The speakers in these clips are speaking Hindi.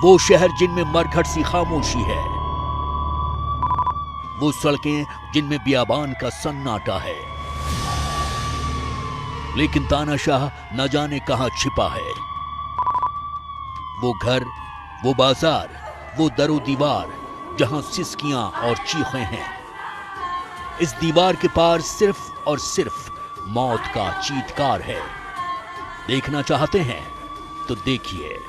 वो शहर जिनमें मरघट सी खामोशी है, वो सड़कें जिनमें बियाबान का सन्नाटा है, लेकिन तानाशाह न जाने कहां छिपा है। वो घर, वो बाजार, वो दरो दीवार जहां सिसकियां और चीखें हैं। इस दीवार के पार सिर्फ और सिर्फ मौत का चीत्कार है। देखना चाहते हैं तो देखिए।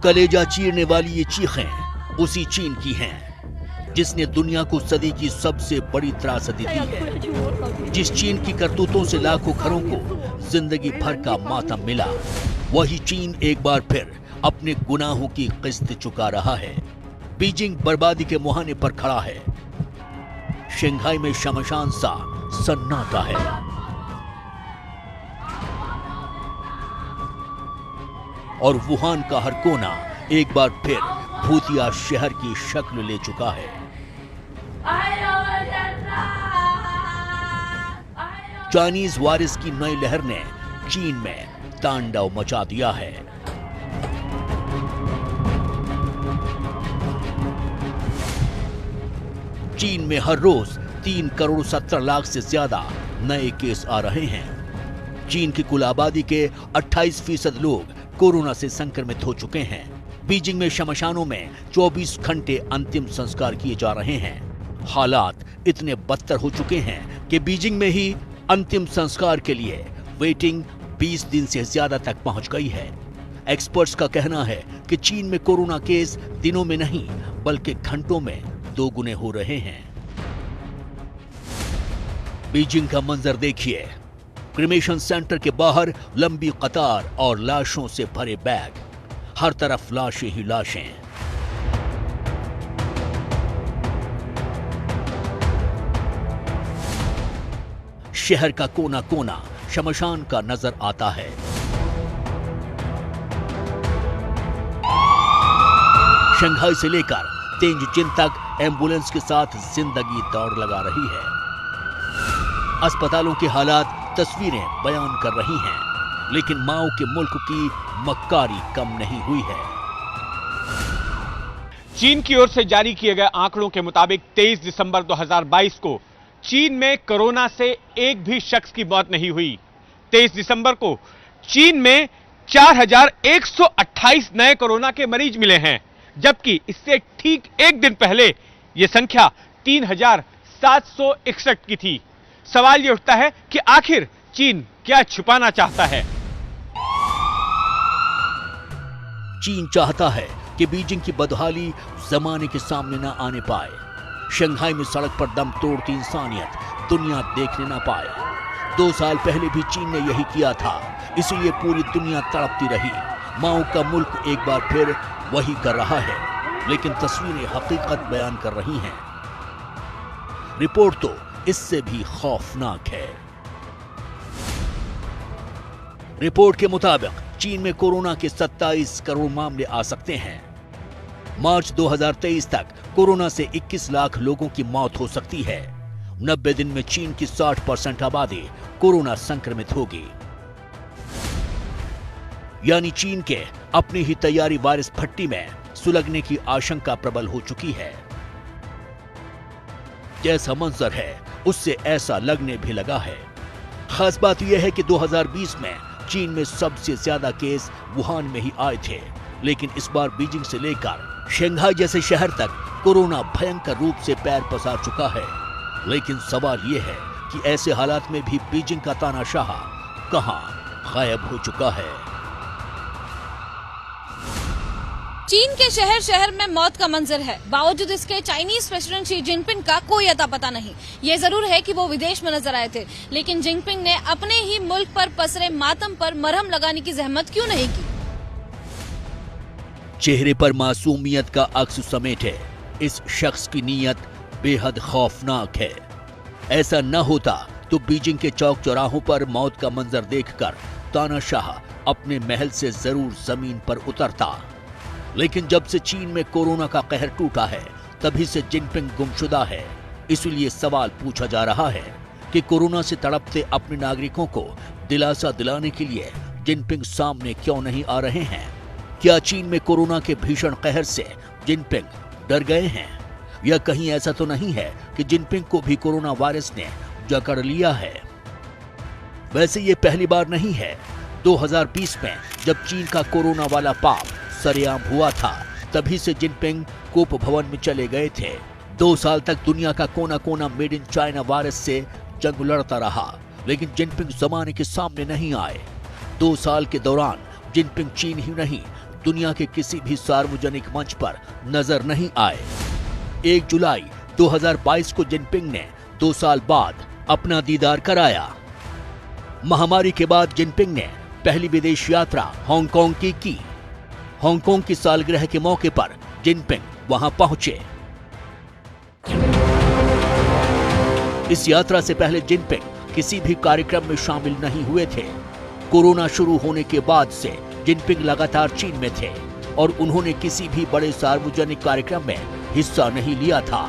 कलेजा चीरने वाली ये चीखें उसी चीन की हैं जिसने दुनिया को सदी की सबसे बड़ी त्रासदी दी है। जिस चीन की करतूतों से लाखों घरों को जिंदगी भर का मातम मिला, वही चीन एक बार फिर अपने गुनाहों की किस्त चुका रहा है। बीजिंग बर्बादी के मुहाने पर खड़ा है। शंघाई में शमशान सा सन्नाटा है। और वुहान का हर कोना एक बार फिर भूतिया शहर की शक्ल ले चुका है। चाइनीज वायरस की नई लहर ने चीन में तांडव मचा दिया है। चीन में हर रोज 3 करोड़ 70 लाख से ज्यादा नए केस आ रहे हैं। चीन की कुल आबादी के 28% लोग कोरोना से संक्रमित हो चुके हैं। बीजिंग में शमशानों में 24 घंटे अंतिम संस्कार किए जा रहे हैं। हालात इतने बदतर हो चुके हैं कि बीजिंग में ही अंतिम संस्कार के लिए वेटिंग 20 दिन से ज्यादा तक पहुंच गई है। एक्सपर्ट्स का कहना है कि चीन में कोरोना केस दिनों में नहीं बल्कि घंटों में 2 गुने हो रहे हैं। बीजिंग का मंजर देखिए। क्रिमेशन सेंटर के बाहर लंबी कतार और लाशों से भरे बैग, हर तरफ लाशें ही लाशें। शहर का कोना कोना शमशान का नजर आता है। शंघाई से लेकर तेंजिन तक एम्बुलेंस के साथ जिंदगी दौड़ लगा रही है। अस्पतालों के हालात तस्वीरें बयान कर रही हैं, लेकिन माओ के मुल्क की मक्कारी कम नहीं हुई है। चीन की ओर से जारी किए गए आंकड़ों के मुताबिक 23 दिसंबर 2022 को चीन में कोरोना से एक भी शख्स की मौत नहीं हुई। 23 दिसंबर को चीन में 4128 नए कोरोना के मरीज मिले हैं, जबकि इससे ठीक एक दिन पहले यह संख्या 3761 की थी। सवाल यह उठता है कि आखिर चीन क्या छुपाना चाहता है। चीन चाहता है कि बीजिंग की बदहाली जमाने के सामने न आने पाए। शंघाई में सड़क पर दम तोड़ती इंसानियत दुनिया देखने न पाए। 2 साल पहले भी चीन ने यही किया था, इसीलिए पूरी दुनिया तड़पती रही। माओ का मुल्क एक बार फिर वही कर रहा है, लेकिन तस्वीरें हकीकत बयान कर रही हैं। रिपोर्ट तो इससे भी खौफनाक है। रिपोर्ट के मुताबिक चीन में कोरोना के 27 करोड़ मामले आ सकते हैं। मार्च 2023 तक कोरोना से 21 लाख लोगों की मौत हो सकती है। 90 दिन में चीन की 60% आबादी कोरोना संक्रमित होगी। यानी चीन के अपनी ही तैयारी वायरस भट्टी में सुलगने की आशंका प्रबल हो चुकी है। जैसा मंजर है उससे ऐसा लगने भी लगा है। खास बात यह है कि 2020 में चीन में सबसे ज्यादा केस वुहान में ही आए थे, लेकिन इस बार बीजिंग से लेकर शंघाई जैसे शहर तक कोरोना भयंकर रूप से पैर पसार चुका है। लेकिन सवाल यह है कि ऐसे हालात में भी बीजिंग का तानाशाह कहां गायब हो चुका है। चीन के शहर शहर में मौत का मंजर है। बावजूद इसके चाइनीज प्रेसिडेंट शी जिनपिंग का कोई अता पता नहीं। ये जरूर है कि वो विदेश में नजर आए थे, लेकिन जिनपिंग ने अपने ही मुल्क पर पसरे मातम पर मरहम लगाने की जहमत क्यों नहीं की? चेहरे पर मासूमियत का अक्स समेटे इस शख्स की नीयत बेहद खौफनाक है। ऐसा न होता तो बीजिंग के चौक चौराहों पर मौत का मंजर देखकर तानाशाह अपने महल से जरूर जमीन पर उतरता। लेकिन जब से चीन में कोरोना का कहर टूटा है, तभी से जिनपिंग गुमशुदा है। इसलिए सवाल पूछा जा रहा है कि कोरोना से तड़पते अपने नागरिकों को दिलासा दिलाने के लिए जिनपिंग सामने क्यों नहीं आ रहे हैं? क्या चीन में कोरोना के भीषण कहर से जिनपिंग डर गए हैं, या कहीं ऐसा तो नहीं है कि जिनपिंग को भी कोरोना वायरस ने जकड़ लिया है? वैसे ये पहली बार नहीं है। 2020 में जब चीन का कोरोना वाला पाप सरेआम हुआ था, तभी से जिनपिंग कोप भवन में चले गए थे। 2 साल तक दुनिया का कोना कोना मेड इन चाइना वायरस से जंग लड़ता रहा, लेकिन जिनपिंग जमाने के सामने नहीं आए। 2 साल के दौरान जिनपिंग चीन ही नहीं, दुनिया के किसी भी सार्वजनिक मंच पर नजर नहीं आए। 1 जुलाई 2022 को जिनपिंग ने 2 साल बाद अपना दीदार कराया। महामारी के बाद जिनपिंग ने पहली विदेश यात्रा हांगकांग की। हांगकांग की सालगिरह के मौके पर जिनपिंग वहां पहुंचे। इस यात्रा से पहले जिनपिंग किसी भी कार्यक्रम में शामिल नहीं हुए थे। कोरोना शुरू होने के बाद से जिनपिंग लगातार चीन में थे और उन्होंने किसी भी बड़े सार्वजनिक कार्यक्रम में हिस्सा नहीं लिया था।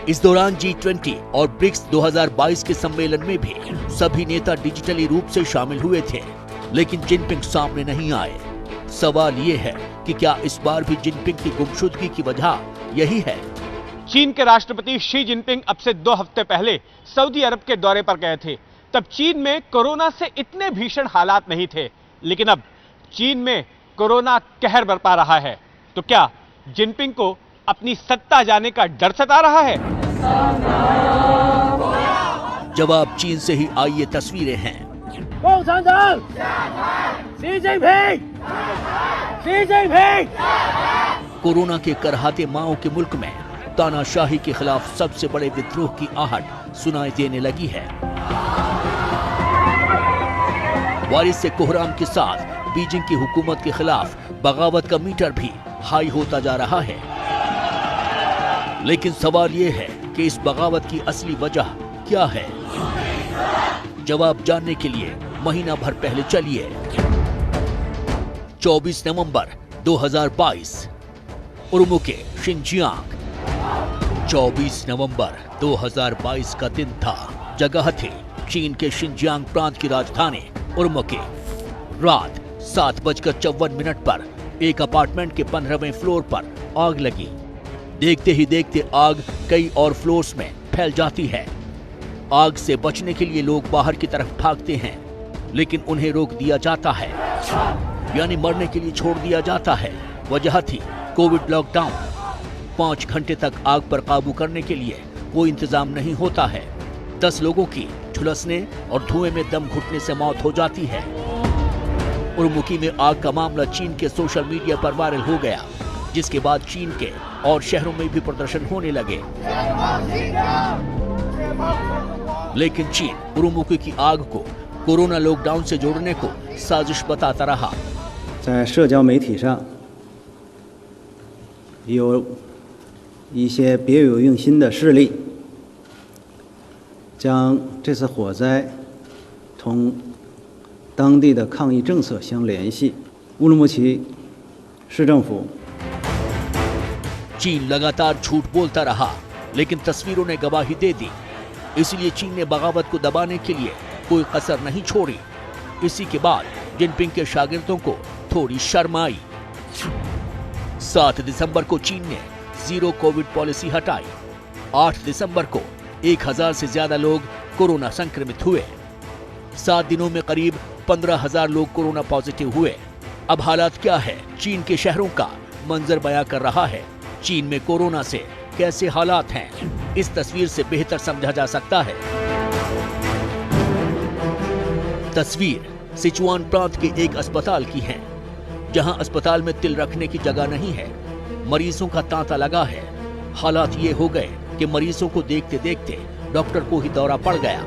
इस दौरान G20 और ब्रिक्स 2022 के सम्मेलन में भी सभी नेता डिजिटली रूप से शामिल हुए थे, लेकिन जिनपिंग सामने नहीं आए। सवाल ये है कि क्या इस बार भी जिनपिंग की गुमशुदगी की वजह यही है? चीन के राष्ट्रपति शी जिनपिंग अब से 2 हफ्ते पहले सऊदी अरब के दौरे पर गए थे। तब चीन में कोरोना से इतने भीषण हालात नहीं थे, लेकिन अब चीन में कोरोना कहर बरपा रहा है। तो क्या जिनपिंग को अपनी सत्ता जाने का डर सता रहा है? जवाब चीन से ही आई ये तस्वीरें हैं। कोरोना के करहाते माओ के मुल्क में तानाशाही के खिलाफ सबसे बड़े विद्रोह की आहट सुनाई देने लगी है। वायरस से कोहराम के साथ बीजिंग की हुकूमत के खिलाफ बगावत का मीटर भी हाई होता जा रहा है। लेकिन सवाल ये है कि इस बगावत की असली वजह क्या है? जवाब जानने के लिए महीना भर पहले चलिए। 24 नवंबर 2022 उर्मुके शिनजियांग। 24 नवंबर 2022 का दिन था। जगह थी चीन के शिनजियांग प्रांत की राजधानी उर्मुके। रात 7:54 पर एक अपार्टमेंट के 15वें फ्लोर पर आग लगी। देखते ही देखते आग कई और फ्लोर्स में फैल जाती है। आग से बचने के लिए लोग बाहर की तरफ भागते हैं, लेकिन उन्हें रोक दिया जाता है, यानी मरने के लिए छोड़ दिया जाता है। वजह थी कोविड लॉकडाउन। 5 घंटे तक आग पर काबू करने के लिए कोई इंतजाम नहीं होता है। 10 लोगों की झुलसने और धुएं में दम घुटने से मौत हो जाती है। उर्मुकी में आग का मामला चीन के सोशल मीडिया पर वायरल हो गया, जिसके बाद चीन के और शहरों में भी प्रदर्शन होने लगे। लेकिन चीन उर्मुकी की आग को कोरोना लॉकडाउन से जोड़ने को साजिश बताता रहा। 在社交媒体上有一些别有用心的势力，将这次火灾同当地的抗疫政策相联系。乌鲁木齐市政府 चीन लगातार झूठ बोलता रहा, लेकिन तस्वीरों ने गवाही दे दी। इसलिए चीन ने बगावत को दबाने के लिए कोई कसर नहीं छोड़ी। इसी के बाद जिनपिंग के शागिर्दों को थोड़ी शर्म आई। 7 दिसंबर को चीन ने जीरो कोविड पॉलिसी हटाई। 8 दिसंबर को 1000 से ज्यादा लोग कोरोना संक्रमित हुए। 7 दिनों में करीब 15,000 लोग कोरोना पॉजिटिव हुए। अब हालात क्या है? चीन के शहरों का मंजर बयां कर रहा है। चीन में कोरोना से कैसे हालात हैं, इस तस्वीर से बेहतर समझा जा सकता है। तस्वीर सिचुआन प्रांत के एक अस्पताल की है। जहां अस्पताल में तिल रखने की जगह नहीं है, मरीजों का तांता लगा है। हालात ये हो गए कि मरीजों को देखते देखते डॉक्टर को ही दौरा पड़ गया।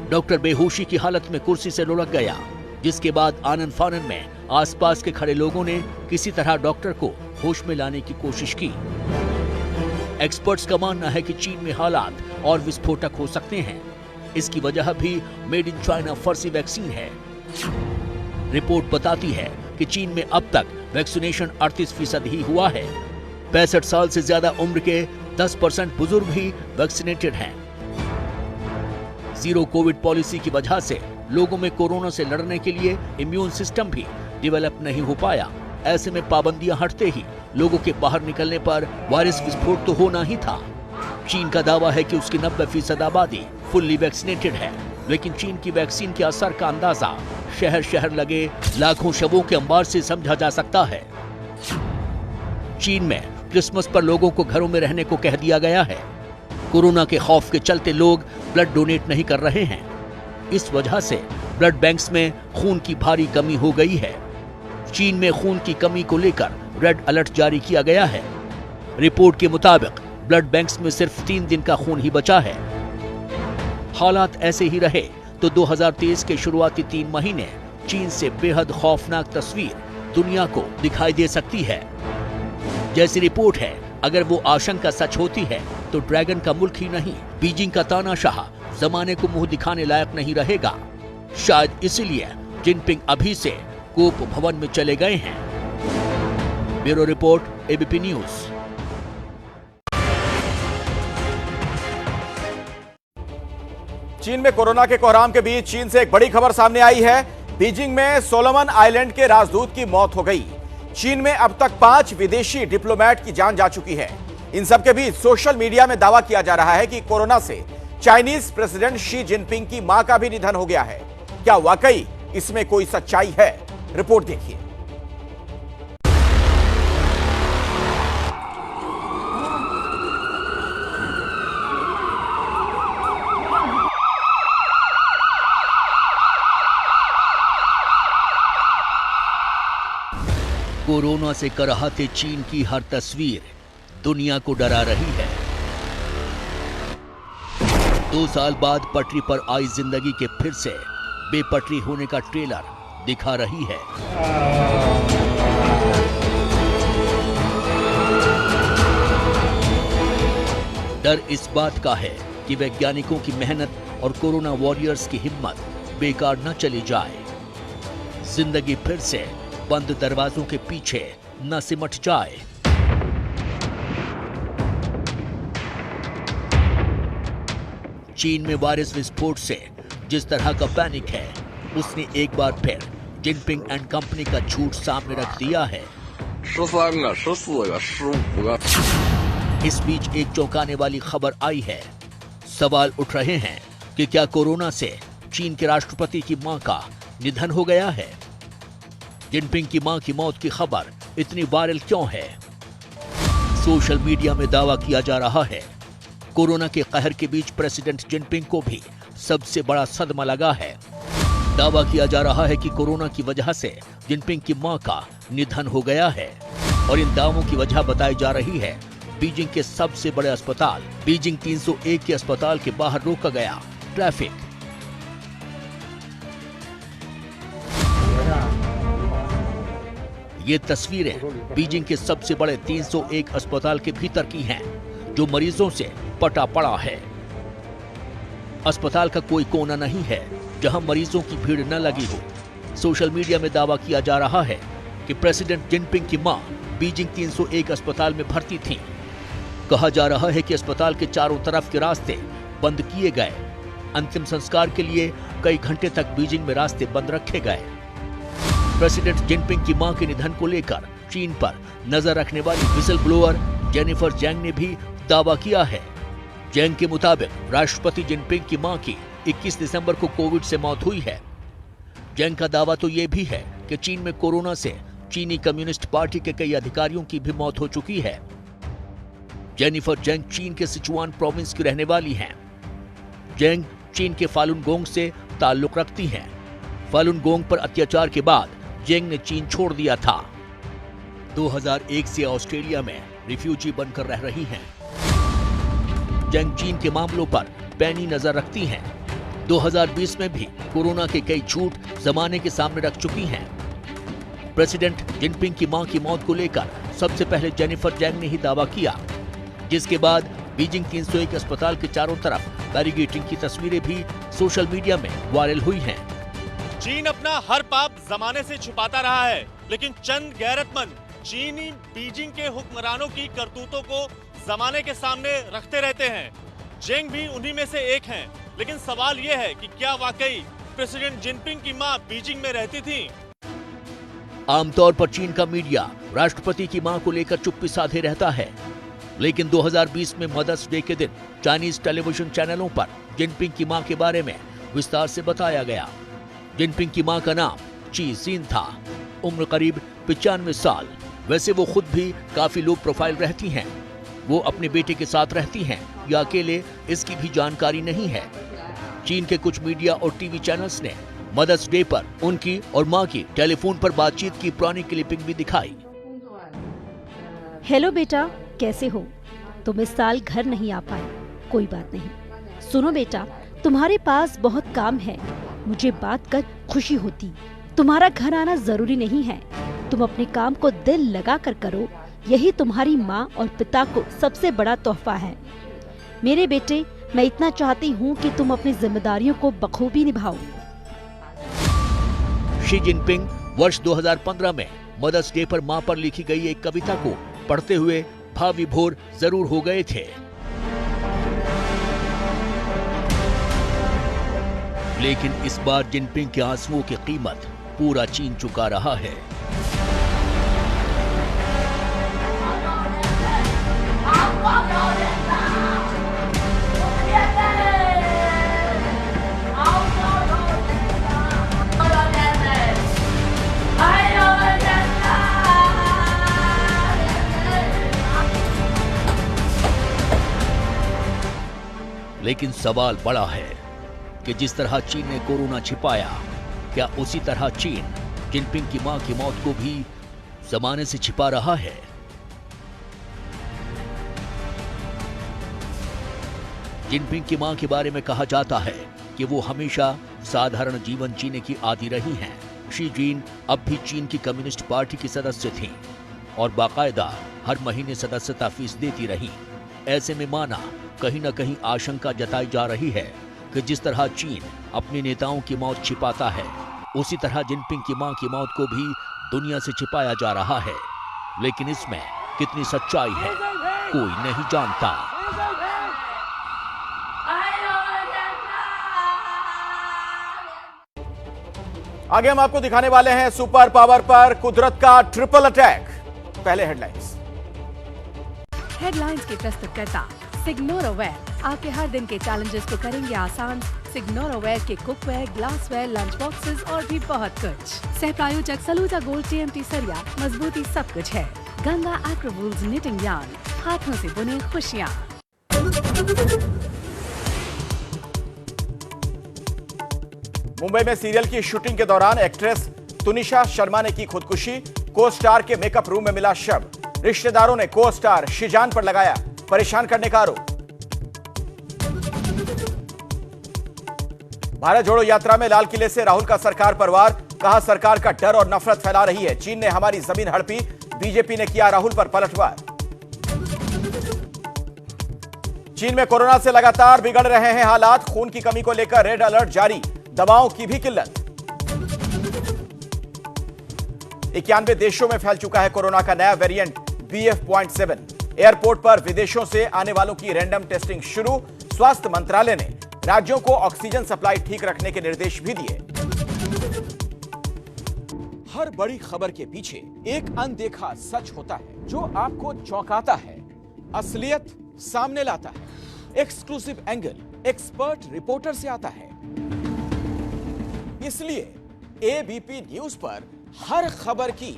डॉक्टर बेहोशी की हालत में कुर्सी से लुढ़क गया, जिसके बाद आनन फानन में आसपास के खड़े लोगों ने किसी तरह डॉक्टर को होश में लाने की कोशिश की। एक्सपर्ट्स का मानना है कि चीन में हालात और विस्फोटक हो सकते हैं। इसकी वजह भी मेड इन चाइना फर्जी वैक्सीन है। रिपोर्ट बताती है कि चीन में अब तक वैक्सीनेशन 38% ही हुआ है। 65 साल से ज्यादा उम्र के 10% बुजुर्ग ही वैक्सीनेटेड हैं। जीरो कोविड पॉलिसी की वजह से लोगों में कोरोना से लड़ने के लिए इम्यून सिस्टम भी डेवलप नहीं हो पाया। ऐसे में पाबंदियां हटते ही लोगों के बाहर निकलने पर वायरस विस्फोट तो होना ही था। चीन का दावा है कि उसकी 90% आबादी फुल्ली वैक्सीनेटेड है, लेकिन चीन की वैक्सीन के असर का अंदाजा शहर शहर लगे लाखों शवों के अंबार से समझा जा सकता है। चीन में क्रिसमस पर लोगों को घरों में रहने को कह दिया गया है। कोरोना के खौफ के चलते लोग ब्लड डोनेट नहीं कर रहे हैं। इस वजह से ब्लड बैंक्स में खून की भारी कमी हो गई है। चीन में खून की कमी को लेकर रेड अलर्ट जारी किया गया है। रिपोर्ट के मुताबिक ब्लड बैंक्स में सिर्फ 3 दिन का खून ही बचा है। हालात ऐसे ही रहे तो 2023 के शुरुआती 3 महीने चीन से बेहद खौफनाक तस्वीर दुनिया को दिखाई दे सकती है। जैसी रिपोर्ट है, अगर वो आशंका सच होती है तो ड्रैगन का मुल्क ही नहीं, बीजिंग का तानाशाह जमाने को मुंह दिखाने लायक नहीं रहेगा। शायद इसीलिए जिनपिंग अभी से कोप भवन में चले गए हैं। Bureau report, ABP news. चीन में कोरोना के कोहराम के बीच चीन से एक बड़ी खबर सामने आई है। बीजिंग में सोलोमन आइलैंड के राजदूत की मौत हो गई। चीन में अब तक 5 विदेशी डिप्लोमेट की जान जा चुकी है। इन सब के बीच सोशल मीडिया में दावा किया जा रहा है कि कोरोना से चाइनीज प्रेसिडेंट शी जिनपिंग की मां का भी निधन हो गया है। क्या वाकई इसमें कोई सच्चाई है? रिपोर्ट देखिए। कोरोना से कराहते चीन की हर तस्वीर दुनिया को डरा रही है। 2 साल बाद पटरी पर आई जिंदगी के फिर से बेपटरी होने का ट्रेलर दिखा रही है। डर इस बात का है कि वैज्ञानिकों की मेहनत और कोरोना वॉरियर्स की हिम्मत बेकार न चली जाए। जिंदगी फिर से बंद दरवाजों के पीछे न सिमट जाए। चीन में वायरस विस्फोट से जिस तरह का पैनिक है, उसने एक बार फिर जिनपिंग एंड कंपनी का झूठ सामने रख दिया है। 13个、14个、15个。 इस बीच एक चौंकाने वाली खबर आई है। सवाल उठ रहे हैं कि क्या कोरोना से चीन के राष्ट्रपति की मां का निधन हो गया है? जिनपिंग की मां की मौत की खबर इतनी वायरल क्यों है? सोशल मीडिया में दावा किया जा रहा है कोरोना के कहर के बीच प्रेसिडेंट जिनपिंग को भी सबसे बड़ा सदमा लगा है। दावा किया जा रहा है कि कोरोना की वजह से जिनपिंग की मां का निधन हो गया है और इन दावों की वजह बताई जा रही है बीजिंग के सबसे बड़े अस्पताल बीजिंग 301 के अस्पताल के बाहर रोका गया ट्रैफिक। ये तस्वीरें बीजिंग के सबसे बड़े 301 अस्पताल के भीतर की हैं, जो मरीजों से पटा पड़ा है। अस्पताल का कोई कोना नहीं है जहां मरीजों की भीड़ न लगी हो। सोशल मीडिया में दावा किया जा रहा है कि प्रेसिडेंट जिनपिंग की मां बीजिंग 301 अस्पताल में भर्ती थीं। कहा जा रहा है कि अस्पताल के चारों तरफ के रास्ते बंद किए गए। अंतिम संस्कार के लिए कई घंटे तक बीजिंग में रास्ते बंद रखे गए। प्रेसिडेंट जिनपिंग की मां के निधन को लेकर चीन पर नजर रखने वाली विसल ब्लोअर जेनिफर जैंग ने भी दावा किया है। जैंग के मुताबिक राष्ट्रपति जिनपिंग की मां की 21 दिसंबर को कोविड से मौत हुई है। जैंग का दावा तो यह भी है कि चीन में कोरोना से चीनी कम्युनिस्ट पार्टी के कई अधिकारियों की भी मौत हो चुकी है। जेनिफर जैंग चीन के सिचुआन प्रोविंस की रहने वाली हैं। जैंग चीन के फालुन गोंग से ताल्लुक रखती हैं। फालुन गोंग पर अत्याचार के बाद जेंग ने चीन छोड़ दिया था। 2001 से ऑस्ट्रेलिया में रिफ्यूजी बनकर रह रही हैं। जेंग चीन के मामलों पर पैनी नजर रखती हैं। 2020 में भी कोरोना के कई झूठ जमाने के सामने रख चुकी हैं। प्रेसिडेंट जिनपिंग की मां की मौत को लेकर सबसे पहले जेनिफर जेंग ने ही दावा किया, जिसके बाद बीजिंग 301 अस्पताल के चारों तरफ बैरिकेडिंग की तस्वीरें भी सोशल मीडिया में वायरल हुई हैं। चीन अपना हर पाप जमाने से छुपाता रहा है, लेकिन चंद गैरतमंद चीनी बीजिंग के हुक्मरानों की करतूतों को जमाने के सामने रखते रहते हैं। जेंग भी उन्हीं में से एक हैं, लेकिन सवाल यह है कि क्या वाकई प्रेसिडेंट जिनपिंग की मां बीजिंग में रहती थी? आमतौर पर चीन का मीडिया राष्ट्रपति की मां को लेकर चुप्पी साधे रहता है, लेकिन 2020 में मदर्स डे के दिन चाइनीज टेलीविजन चैनलों पर जिनपिंग की मां के बारे में विस्तार से बताया गया। जिनपिंग की मां का नाम ची सीन था। उम्र करीब 95 साल। वैसे वो खुद भी काफी लो प्रोफाइल रहती हैं। वो अपने बेटे के साथ रहती हैं या अकेले, इसकी भी जानकारी नहीं है। चीन के कुछ मीडिया और टीवी चैनल्स ने मदर्स डे पर उनकी और मां की टेलीफोन पर बातचीत की पुरानी क्लिपिंग भी दिखाई। हेलो बेटा, कैसे हो? तुम इस साल घर नहीं आ पाए, कोई बात नहीं। सुनो बेटा, तुम्हारे पास बहुत काम है, मुझे बात कर खुशी होती। तुम्हारा घर आना जरूरी नहीं है, तुम अपने काम को दिल लगा कर करो, यही तुम्हारी माँ और पिता को सबसे बड़ा तोहफा है। मेरे बेटे, मैं इतना चाहती हूँ कि तुम अपनी जिम्मेदारियों को बखूबी निभाओ। शी जिनपिंग वर्ष 2015 में मदर्स डे पर मां पर लिखी गई एक कविता को पढ़ते हुए भाव विभोर जरूर हो गए थे, लेकिन इस बार जिनपिंग के आंसुओं की कीमत पूरा चीन चुका रहा है। लेकिन सवाल बड़ा है कि जिस तरह चीन ने कोरोना छिपाया, क्या उसी तरह चीन जिनपिंग की मां की मौत को भी जमाने से छिपा रहा है? जिनपिंग की मां के बारे में कहा जाता है कि वो हमेशा साधारण जीवन जीने की आदी रही हैं। शी जिन अब भी चीन की कम्युनिस्ट पार्टी की सदस्य थीं और बाकायदा हर महीने सदस्यता फीस देती रहीं। ऐसे में माना कहीं न कहीं आशंका जताई जा रही है कि जिस तरह चीन अपने नेताओं की मौत छिपाता है, उसी तरह जिनपिंग की मां की मौत को भी दुनिया से छिपाया जा रहा है। लेकिन इसमें कितनी सच्चाई है, कोई नहीं जानता। आगे हम आपको दिखाने वाले हैं सुपर पावर पर कुदरत का ट्रिपल अटैक। पहले हेडलाइंस के प्रस्तुतकर्ता सिग्नोरावेयर आपके हर दिन के चैलेंजेस को करेंगे आसान। सिग्नोरावेयर के कुकवेयर, ग्लासवेयर, लंच बॉक्सेस और भी बहुत कुछ। सह प्रायोजक सलूजा गोल्ड TMT सरिया, मजबूती सब कुछ है। गंगा एक्रोवूल्स निटिंग यार्न, हाथों से बुने खुशियाँ। मुंबई में सीरियल की शूटिंग के दौरान एक्ट्रेस तुनिशा शर्मा ने की खुदकुशी। को स्टार के मेकअप रूम में मिला शव। रिश्तेदारों ने को स्टार शिजान पर लगाया परेशान करने का आरोप। भारत जोड़ो यात्रा में लाल किले से राहुल का सरकार पर वार। कहा सरकार का डर और नफरत फैला रही है। चीन ने हमारी जमीन हड़पी। बीजेपी ने किया राहुल पर पलटवार। चीन में कोरोना से लगातार बिगड़ रहे हैं हालात। खून की कमी को लेकर रेड अलर्ट जारी। दवाओं की भी किल्लत। 91 देशों में फैल चुका है कोरोना का नया वेरिएंट BF.7। एयरपोर्ट पर विदेशों से आने वालों की रैंडम टेस्टिंग शुरू। स्वास्थ्य मंत्रालय ने राज्यों को ऑक्सीजन सप्लाई ठीक रखने के निर्देश भी दिए। हर बड़ी खबर के पीछे एक अनदेखा सच होता है जो आपको चौंकाता है, असलियत सामने लाता है। एक्सक्लूसिव एंगल एक्सपर्ट रिपोर्टर से आता है। इसलिए ABP न्यूज पर हर खबर की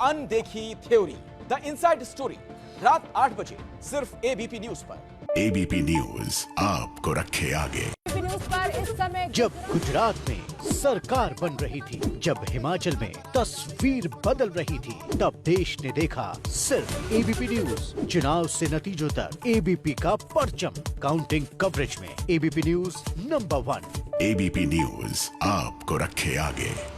अनदेखी थ्योरी, द इनसाइड स्टोरी, रात 8 बजे सिर्फ ABP न्यूज पर। ABP न्यूज आपको रखे आगे। न्यूज पर इस समय जब गुजरात में सरकार बन रही थी, जब हिमाचल में तस्वीर बदल रही थी, तब देश ने देखा सिर्फ एबीपी न्यूज। चुनाव से नतीजों तक एबीपी का परचम, काउंटिंग कवरेज में ABP news number 1। ABP news आपको रखे आगे।